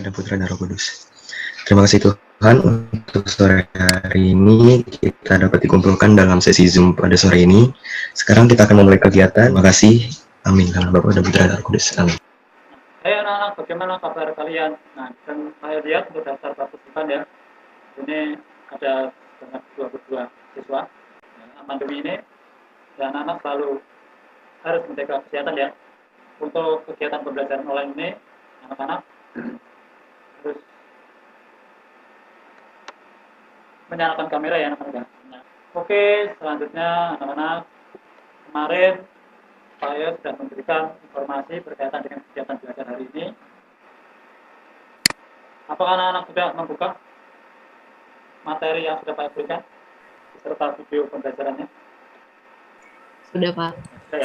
Bapa dan Putra dan Roh Kudus. Terima kasih Tuhan untuk sore hari ini kita dapat dikumpulkan dalam sesi Zoom pada sore ini. Sekarang kita akan memulai kegiatan. Terima kasih. Amin. Dalam Bapa dan Putra dan Roh Kudus. Amin. Hai anak-anak, bagaimana kabar kalian? Nah, dan saya lihat untuk daftar partisipan ya. Ini ada sebanyak 22 siswa. Nah, pandemi ini, dan anak-anak selalu harus menjaga kesehatan ya. Untuk kegiatan pembelajaran online ini, anak-anak harus menyalakan kamera ya anak-anak. Nah, oke, selanjutnya anak-anak, kemarin saya sudah memberikan informasi berkaitan dengan kegiatan belajar hari ini. Apakah anak-anak sudah membuka materi yang sudah saya berikan beserta video pembelajarannya? Sudah, Pak.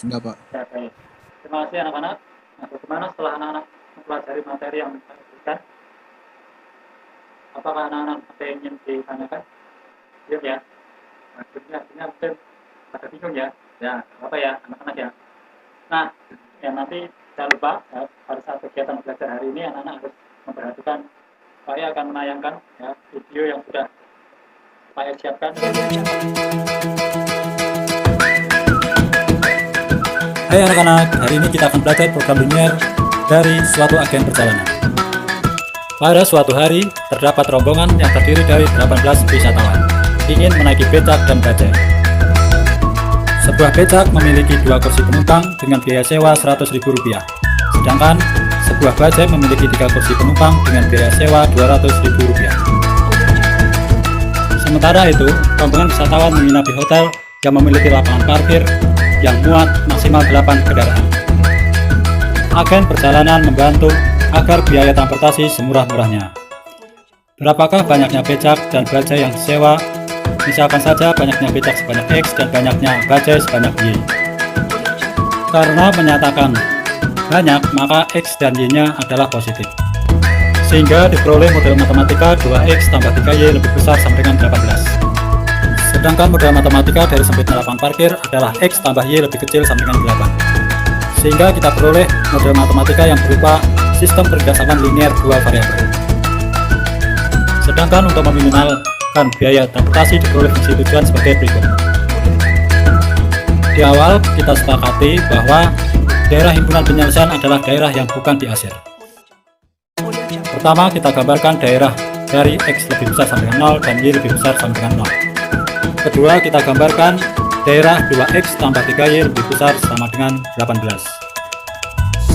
Sudah, Pak. Ya, baik. Terima kasih anak-anak. Nah, bagaimana setelah anak-anak mempelajari materi yang saya berikan? Apakah anak-anak ada yang ingin ditanyakan? Bingung ya? Nah, artinya mungkin ada bingung ya? Ya, apa ya anak-anak ya? Nah, ya nanti jangan lupa ya, pada saat kegiatan belajar hari ini anak-anak harus memperhatikan. Saya akan menayangkan ya, video yang sudah saya siapkan. Hai anak-anak, hari ini kita akan belajar program linier dari suatu agen perjalanan. Pada suatu hari, terdapat rombongan yang terdiri dari 18 wisatawan ingin menaiki becak dan bajai. Sebuah becak memiliki 2 kursi penumpang dengan biaya sewa Rp100.000, sedangkan sebuah bajai memiliki 3 kursi penumpang dengan biaya sewa Rp200.000. Sementara itu, rombongan wisatawan menginap di hotel yang memiliki lapangan parkir yang muat maksimal 8 kendaraan. Agen perjalanan membantu agar biaya transportasi semurah-murahnya. Berapakah banyaknya becak dan bajai yang disewa? Misalkan saja banyaknya becak sebanyak X dan banyaknya bajai sebanyak Y. Karena menyatakan banyak, maka X dan Y-nya adalah positif. Sehingga diperoleh model matematika 2X tambah 3Y lebih besar sama dengan 18. Sedangkan model matematika dari sempitnya lapangan parkir adalah X tambah Y lebih kecil sama dengan 8. Sehingga kita peroleh model matematika yang berupa sistem berdasarkan linear dual variabel. Sedangkan untuk meminimalkan biaya transportasi diperoleh fungsi tujuan sebagai berikut. Di awal kita sepakati bahwa daerah himpunan penyelesaian adalah daerah yang bukan di ASIR. Pertama, kita gambarkan daerah dari X lebih besar sampai dengan 0 dan Y lebih besar sampai dengan 0. Kedua, kita gambarkan daerah 2X tambah 3Y lebih besar sama dengan 18.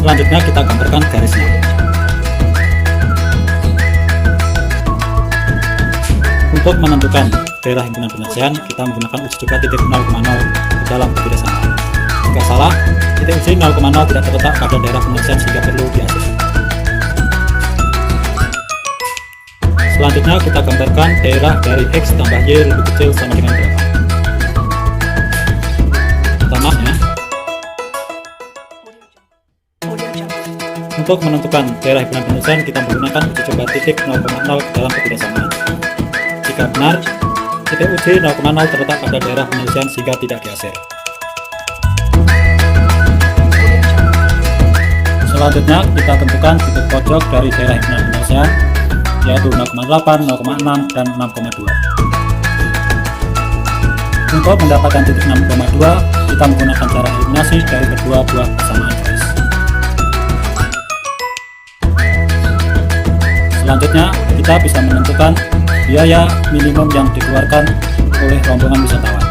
Selanjutnya kita gambarkan garisnya. Untuk menentukan daerah himpunan penyelesaian, kita menggunakan uji coba titik 0,0 ke dalam kebiasaan. Jika salah, titik uji 0,0 tidak terletak pada daerah penyelesaian sehingga perlu diasis. Selanjutnya kita gambarkan daerah dari X tambah Y lebih kecil sama dengan 8. Pertamanya, untuk menentukan daerah himpunan penyelesaian, kita menggunakan uji coba titik 0,0 ke dalam kebiasaan. Jika benar, titik uji 0,0 terletak pada daerah penyelesaian sehingga tidak diasir. Selanjutnya, kita tentukan titik pojok dari daerah himpunan penyelesaian, yaitu 0,8, 0,6, dan 6,2. Untuk mendapatkan titik 6,2, kita menggunakan cara eliminasi dari kedua buah persamaan garis. Selanjutnya, kita bisa menentukan biaya minimum yang dikeluarkan oleh rombongan wisatawan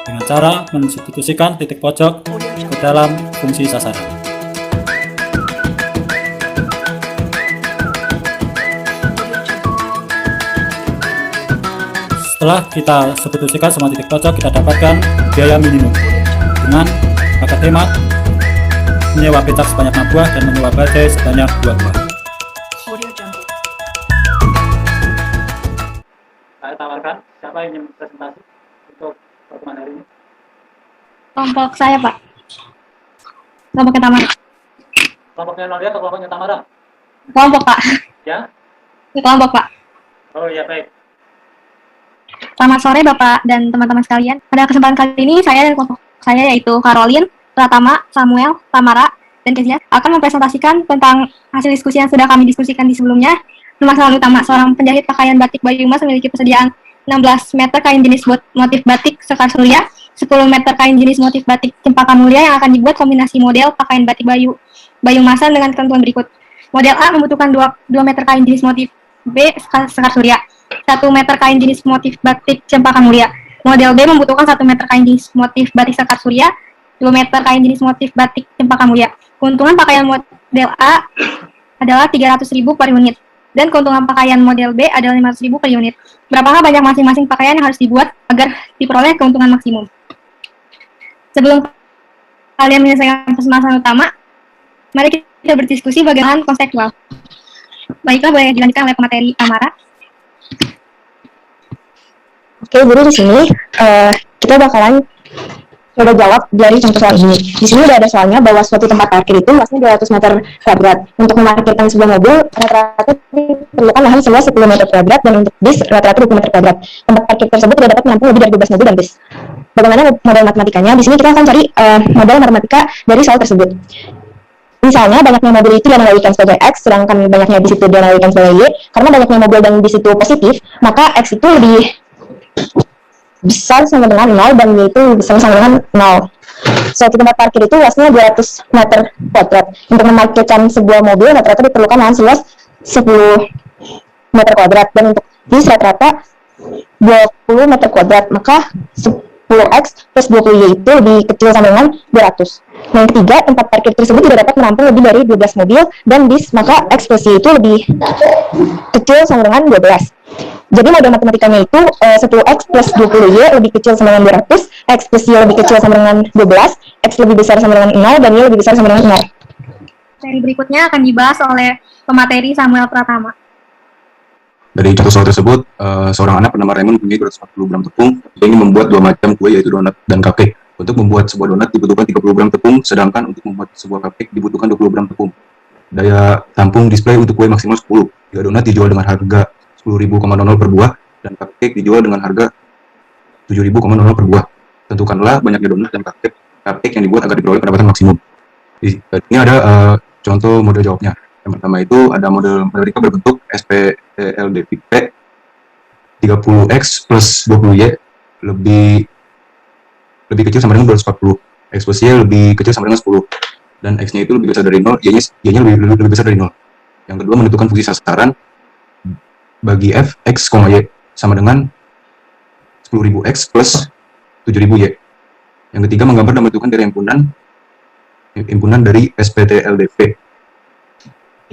dengan cara mensubstitusikan titik pojok ke dalam fungsi sasaran. Setelah kita substitusikan semua titik pojok, kita dapatkan biaya minimum dengan paket hemat, menyewa becak sebanyak 6 buah dan menyewa bajai sebanyak 2 buah. Saya tawarkan siapa yang ingin presentasi untuk pertemuan hari ini. Kelompok saya, Pak. Kelompoknya Tamara. Kelompoknya Nolia atau kelompoknya Tamara? Kelompok, Pak. Ya? Kelompok, Pak. Oh iya, baik. Selamat sore, Bapak dan teman-teman sekalian. Pada kesempatan kali ini, saya dan kelompok saya yaitu Caroline, Pratama, Samuel, Tamara, dan Kezia akan mempresentasikan tentang hasil diskusi yang sudah kami diskusikan di sebelumnya. Permasalahan utama, seorang penjahit pakaian batik Bayu Mas memiliki persediaan 16 meter kain jenis motif batik Sekar Surya, 10 meter kain jenis motif batik Cempaka Mulia yang akan dibuat kombinasi model pakaian batik Bayu Masan dengan ketentuan berikut. Model A membutuhkan 2 meter kain jenis motif B Sekar Surya, 1 meter kain jenis motif batik Cempaka Mulia. Model B membutuhkan 1 meter kain jenis motif batik Sekar Surya, 2 meter kain jenis motif batik Cempaka Mulia. Keuntungan pakaian model A adalah 300.000 per unit, dan keuntungan pakaian model B adalah 500.000 per unit. Berapakah banyak masing-masing pakaian yang harus dibuat agar diperoleh keuntungan maksimum? Sebelum kalian menyelesaikan permasalahan utama, mari kita berdiskusi bagaimana konseptual. Baiklah, boleh dilanjutkan oleh pemateri Amara. Oke, jadi di sini kita bakalan coba jawab dari contoh soal ini. Di sini udah ada soalnya bahwa suatu tempat parkir itu luasnya 200 meter kuadrat. Untuk memarkirkan sebuah mobil, rata-rata diperlukan lahan seluas 10 meter kuadrat, dan untuk bis rata-rata 20 meter kuadrat. Tempat parkir tersebut tidak dapat menampung lebih dari 12 mobil dan bis. Bagaimana model matematikanya? Di sini kita akan cari model matematika dari soal tersebut. Misalnya, banyaknya mobil itu dianalogikan sebagai X, sedangkan banyaknya bis itu dianalogikan sebagai Y. Karena banyaknya mobil dan bis itu positif, maka X itu lebih besar sama dengan 0 dan Y itu besar sama dengan 0. Suatu tempat parkir itu luasnya 200 meter kuadrat. Untuk memarkirkan sebuah mobil rata-rata diperlukan lahan seluas 10 meter kuadrat, dan untuk bis rata-rata 20 meter kuadrat, maka 10x plus 20y itu lebih kecil sama dengan 200. Yang ketiga, tempat parkir tersebut tidak dapat menampung lebih dari 12 mobil dan bis, maka x plus y itu lebih kecil sama dengan 12. Jadi model matematikanya itu 10x plus 20y lebih kecil sama dengan 200, x plus y lebih kecil sama dengan 12, x lebih besar sama dengan 0, dan y lebih besar sama dengan 0. Seri berikutnya akan dibahas oleh pemateri Samuel Pratama. Dari contoh soal tersebut, seorang anak bernama Raymond mempunyai 240 gram tepung. Dia ingin membuat 2 macam kue, yaitu donat dan cupcake. Untuk membuat sebuah donat dibutuhkan 30 gram tepung, sedangkan untuk membuat sebuah cupcake dibutuhkan 20 gram tepung. Daya tampung display untuk kue maksimal 10. Jika donat dijual dengan harga 10.000,00 per buah, dan cupcake dijual dengan harga 7.000,00 per buah. Tentukanlah banyaknya donat dan cupcake yang dibuat agar diperoleh pendapatan maksimum. Ini ada contoh model jawabnya. Yang pertama itu ada model matematika berbentuk SPTLDVP 30x plus 20y lebih kecil sama dengan 240. X plus y lebih kecil sama dengan 10. Dan x-nya itu lebih besar dari 0, y-nya lebih besar dari 0. Yang kedua, menentukan fungsi sasaran bagi f, x, y sama dengan 10.000x plus 7.000y. Yang ketiga, menggambar dan menentukan daerah himpunan dari SPTLDV.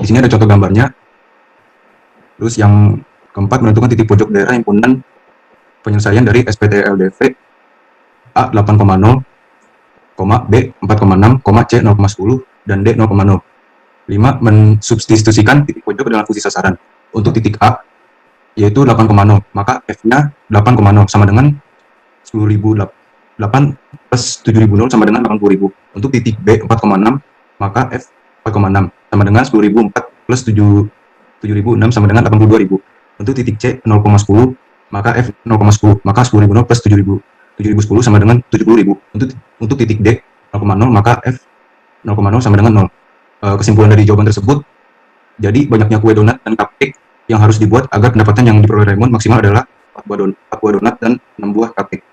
Di sini ada contoh gambarnya. Terus yang keempat, menentukan titik pojok daerah himpunan penyelesaian dari SPTLDV A 8,0, B 4,6, C 0,10, dan D 0,0. 5. Mensubstitusikan titik pojok dalam fungsi sasaran. Untuk titik A, yaitu 8,0, maka F-nya 8,0 sama dengan 10.008 plus 7.000 sama dengan 80.000. Untuk titik B 4,6, maka F 4,6 sama dengan 10.004 plus 7.006 sama dengan 82.000. Untuk titik C 0,10, maka F 0,10, maka 10.000 plus 7.010 sama dengan 70.000. Untuk titik D 0,0, maka F 0,0 sama dengan 0. Kesimpulan dari jawaban tersebut, jadi banyaknya kue donat dan cupcake yang harus dibuat agar pendapatan yang diperoleh Raymond maksimal adalah 4 buah donat dan 6 buah cupcake.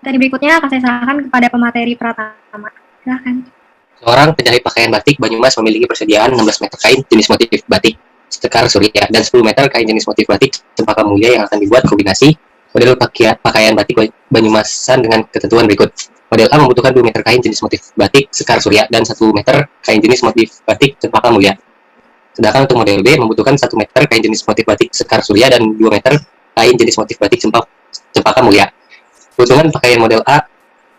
Dari berikutnya akan saya serahkan kepada pemateri Pratama. Silahkan. Seorang penjahit pakaian batik Banyumas memiliki persediaan 16 meter kain jenis motif batik Sekar Surya dan 10 meter kain jenis motif batik Cempaka Mulia yang akan dibuat kombinasi model pakaian batik Banyumasan dengan ketentuan berikut. Model A membutuhkan 2 meter kain jenis motif batik Sekar Surya dan 1 meter kain jenis motif batik Cempaka Mulia. Sedangkan untuk model B membutuhkan 1 meter kain jenis motif batik Sekar Surya dan 2 meter kain jenis motif batik Cempaka Mulia. Keuntungan pakaian model A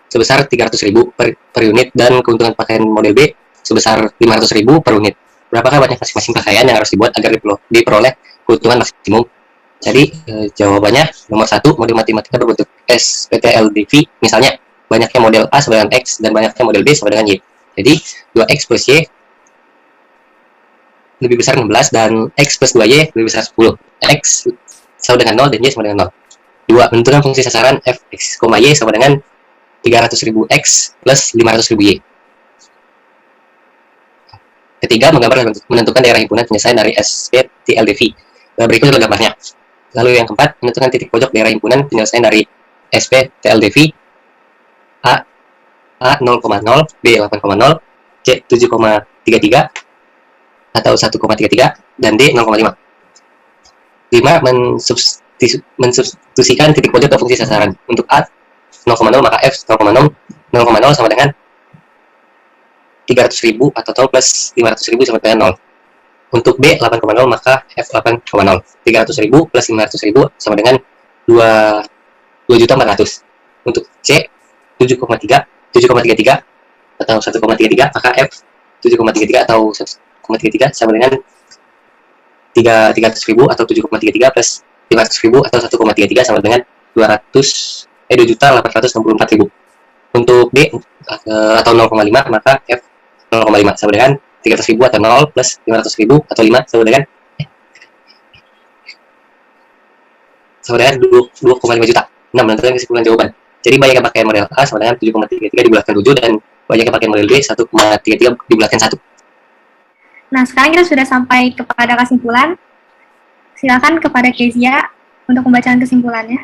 sebesar 300.000 per unit dan keuntungan pakaian model B sebesar 500.000 per unit. Berapakah banyak masing-masing pakaian yang harus dibuat agar diperoleh keuntungan maksimum? Jadi jawabannya nomor 1, model matematika berbentuk SPTLDV. Misalnya banyaknya model A sama dengan X dan banyaknya model B sama dengan Y. Jadi 2X plus Y lebih besar 16 dan X plus 2Y lebih besar 10. X sama dengan 0 dan Y sama dengan 0. 2. Menentukan fungsi sasaran f, x, y sama dengan 300.000 X plus 500.000 Y. Ketiga, menggambar dan menentukan daerah himpunan penyelesaian dari SPTLDV. Berikut adalah gambarnya. Lalu yang keempat, menentukan titik pojok daerah himpunan penyelesaian dari SPTLDV A 0,0, B 8,0, C 7,33 atau 1,33 dan D 0,5. 5. Mensubstitusikan titik pojok ke fungsi sasaran. Untuk A 0,0 maka F 0,0 sama dengan 300.000 atau 0 plus 500.000 sama dengan 0. Untuk B 8,0 maka F 8,0. 300.000 plus 500.000 sama dengan 2.400.000. Untuk C 7,33 atau 1,33 maka F 7,33 atau 1,33 sama dengan 300.000 atau 7,33 plus 500.000 atau 1,33 sama dengan 2.864.000. Untuk D atau 0,5 maka F 0,5 sama dengan 300.000 atau 0 plus 500.000 atau 5 sama dengan 2,5 juta. 6. Menentukan kesimpulan jawaban. Jadi banyaknya pakaian model A sama dengan 7,33 dibulatkan 7 dan banyaknya pakaian model B 1,33 dibulatkan 1. Nah, sekarang kita sudah sampai kepada kesimpulan. Silakan kepada Kezia untuk pembacaan kesimpulannya.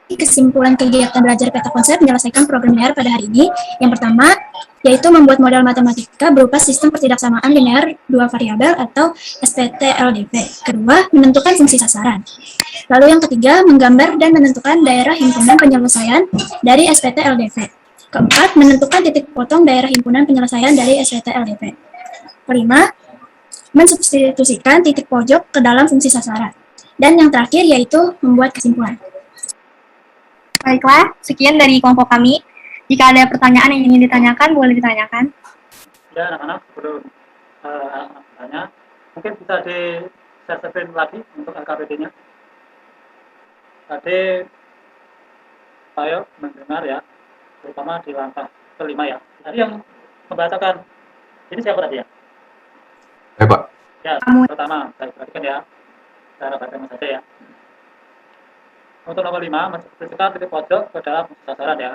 Kesimpulan kegiatan belajar peta konsep menyelesaikan program linear pada hari ini. Yang pertama, yaitu membuat model matematika berupa sistem pertidaksamaan linear dua variabel atau SPT-LDV. Kedua, menentukan fungsi sasaran. Lalu yang ketiga, menggambar dan menentukan daerah himpunan penyelesaian dari SPT-LDV. Keempat, menentukan titik potong daerah himpunan penyelesaian dari SPT-LDV. Kelima, mensubstitusikan titik pojok ke dalam fungsi sasaran. Dan yang terakhir yaitu membuat kesimpulan. Baiklah, sekian dari kelompok kami. Jika ada pertanyaan yang ingin ditanyakan, boleh ditanyakan. Ya, anak-anak, sebelum anak-anak bertanya, mungkin bisa di-share screen lagi untuk LKPD-nya. Tadi saya mendengar ya, terutama di langkah kelima ya. Tadi yang membacakan, ini siapa tadi ya? Pak. Ya, pertama, saya perhatikan ya, cara bacanya saja ya. Untuk nomor 5, mensubstitusikan titik pojok ke dalam fungsi sasaran ya.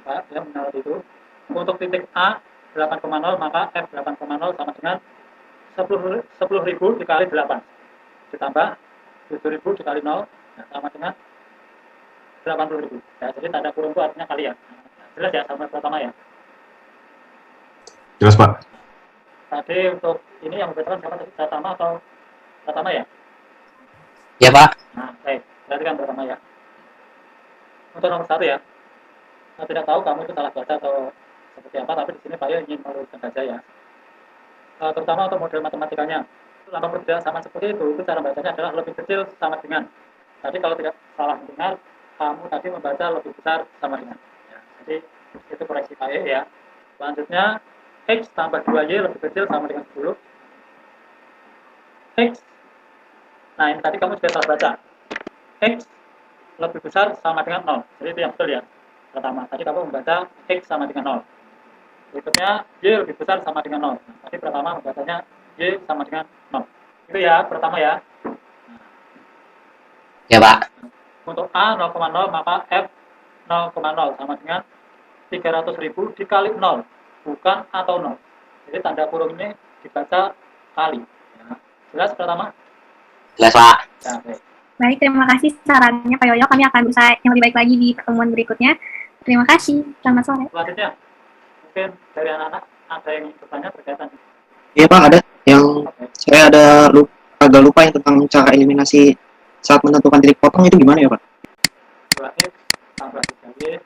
Pak, ya menurut itu. Untuk titik A 8,0 maka F 8,0 sama dengan 10.000 dikali 8 ditambah 7.000 dikali 0 nah, sama dengan 80.000. Ya, jadi tanda kurung itu artinya kali ya. Jelas ya sama pertama ya. Jelas, Pak. Tadi untuk ini yang membedakan siapa tadi? Pratama atau Pratama ya? Ya, Pak. Nah, baik. Berarti kan pertama ya. Untuk nomor 1 ya. Saya tidak tahu kamu itu salah baca atau seperti apa, tapi di sini Pak Yo ingin meluruskan saja ya. Terutama untuk model matematikanya. Lambang perbedaan sama seperti itu cara bacanya adalah lebih kecil sama dengan. Tadi kalau tidak salah mendengar, kamu tadi membaca lebih besar sama dengan. Ya, jadi itu koreksi Pak Yo ya. Selanjutnya, X tambah 2Y lebih kecil sama dengan 10. X. Nah, ini tadi kamu sudah salah baca. X lebih besar sama dengan 0. Jadi itu yang betul ya. Pertama, tadi kamu membaca X sama dengan 0. Berikutnya, Y lebih besar sama dengan 0. Nah, tadi pertama membacanya Y sama dengan 0. Itu ya, pertama ya. Ya, Pak. Untuk A 0,0 maka F 0,0 sama dengan 300.000 dikali 0. Bukan atau 0. Jadi tanda kurung ini dibaca kali. Ya. Jelas pertama? Jelas, Pak. Ya, baik. Baik, terima kasih sarannya Pak Yoyo. Kami akan berusaha yang lebih baik lagi di pertemuan berikutnya. Terima kasih. Selamat sore. Selanjutnya, mungkin dari anak-anak ada yang ingin bertanya berkaitan. Iya Pak, ada yang Oke. saya agak lupa yang tentang cara eliminasi saat menentukan titik potong itu gimana ya Pak? 2X tambah 3Y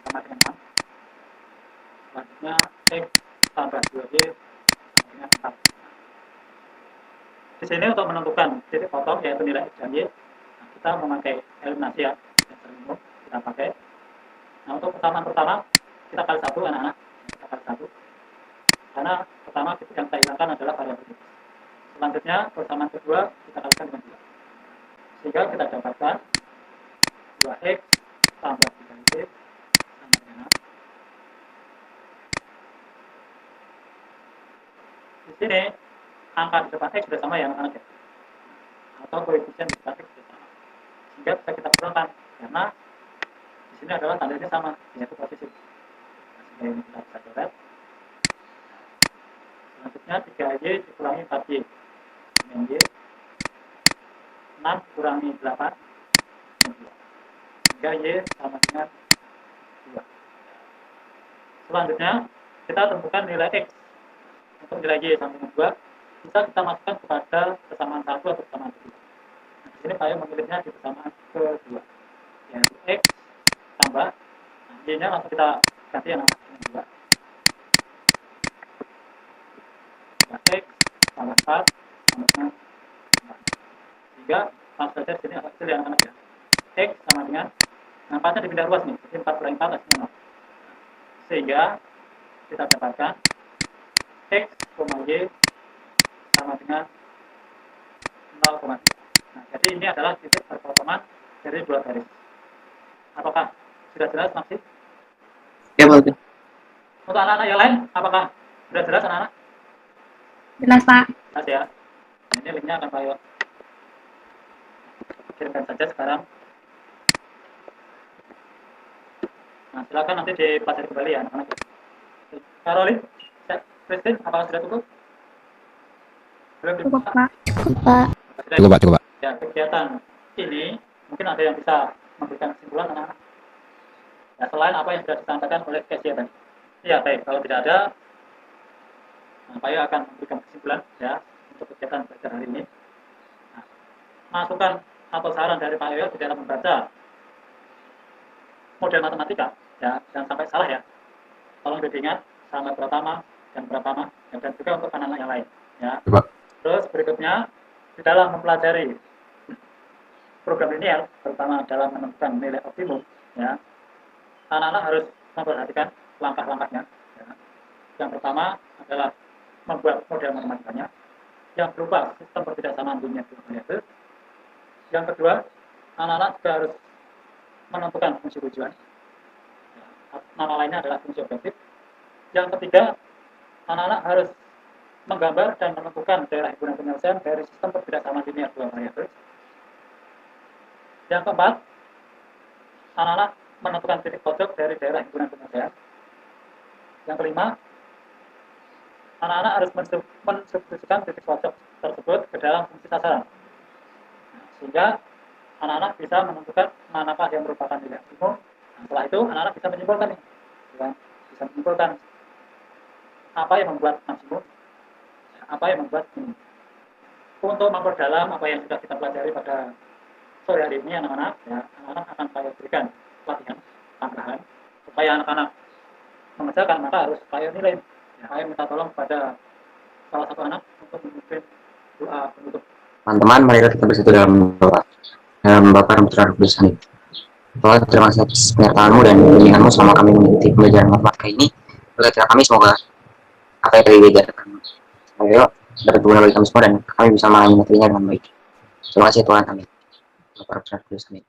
sama dengan 6. Selanjutnya X tambah 2Y sama dengan 4. Di sini untuk menentukan titik potong yaitu nilai X dan Y, nah, kita memakai eliminasi ya, yang sering kita pakai. Nah, untuk persamaan pertama kita kali 1 anak-anak, kita kali 1. Karena pertama yang kita hilangkan adalah variabel X. Selanjutnya persamaan kedua kita kalikan dengan 2. Sehingga kita dapatkan 2X tambah 3Y sama dengan 6. Di sini angka di depan X sudah sama ya anak-anak ya, atau koefisien di depan X sudah sama, sehingga bisa kita kurangkan karena di sini adalah tandanya sama yaitu positif. Nah, sehingga ini kita bisa coret Selanjutnya 3Y dikurangi 4Y. Dengan Y. 6 kurangi 8. Sehingga Y sama dengan 2. Selanjutnya, kita tentukan nilai X. Untuk nilai Y sama dengan 2, bisa kita masukkan kepada persamaan 1 atau persamaan 2. Nah, di sini saya memilihnya di persamaan kedua, yaitu X tambah, nah, Y-nya langsung kita ganti yang dengan 2. X tambah 4 sama dengan 4. Sehingga langsung saja di sini agak kecil ya anak-anak ya. X sama dengan, nah 4-nya dipindah luas nih, jadi 4 kurangi 4 hasilnya 0. Sehingga kita dapatkan X, Y sama dengan 0,3. Nah, jadi ini adalah titik perpotongan dari dua garis. Apakah sudah jelas maksud? Ya, Pak. Untuk anak-anak yang lain, apakah sudah jelas anak-anak? Jelas, Pak. Jelas ya. Nah, ini linknya akan saya kirimkan saja sekarang. Nah, silakan nanti dipelajari kembali ya anak-anak. Karolin, Christine, apakah sudah cukup? Belum Cukup, dibuka? Pak. Cukup Pak. Ya, kegiatan ini mungkin ada yang bisa memberikan kesimpulan anak-anak. Ya, selain apa yang sudah disampaikan oleh Casey tadi. Iya, baik. Kalau tidak ada, nah, saya akan memberikan kesimpulan ya untuk kegiatan belajar hari ini. Nah, masukan atau saran dari Pak Yoyo di dalam membaca model matematika, ya, jangan sampai salah ya. Tolong diingat sama pertama dan pertama, dan juga untuk anak-anak yang lain. Ya. Coba. Terus berikutnya di dalam mempelajari program linear, terutama dalam menentukan nilai optimum, ya, anak-anak harus memperhatikan langkah-langkahnya. Ya. Yang pertama adalah membuat model matematikanya, yang berupa sistem pertidaksamaan linear dua variabel. Yang kedua, anak-anak juga harus menentukan fungsi tujuan. Ya. Nama lainnya adalah fungsi objektif. Yang ketiga, anak-anak harus menggambar dan menentukan daerah himpunan penyelesaian dari sistem pertidaksamaan linear dua variabel. Yang keempat, anak-anak menentukan titik pojok dari daerah himpunan penyelesaian. Yang kelima, anak-anak harus mensubstitusikan titik pojok tersebut ke dalam fungsi sasaran. Nah, sehingga anak-anak bisa menentukan manakah yang merupakan nilai optimum. Nah, setelah itu, anak-anak bisa menyimpulkan nih, bisa menyimpulkan apa yang membuat maksimum, apa yang membuat minimum. Untuk memperdalam apa yang sudah kita pelajari pada sore hari ini, anak-anak, ya, anak-anak akan saya berikan pelatihan tambahan supaya anak-anak mengerjakan, maka harus saya nilai. Ya, saya minta tolong kepada salah satu anak untuk memimpin doa penutup. Teman-teman, mari kita bersatu dalam doa. Dalam Bapa dan Putra dan Roh Kudus. Amin. Tuhan, terima kasih atas penyertaanmu dan bimbinganmu selama kami mengikuti pembelajaran matematika ini. Berkata kami semoga apa yang tadi diajarkan ayo dapat berguna bagi kami semua dan kami bisa memahami materinya dengan baik. Terima kasih Tuhan. Amin. Bapa dan Putra dan Roh Kudus. Amin.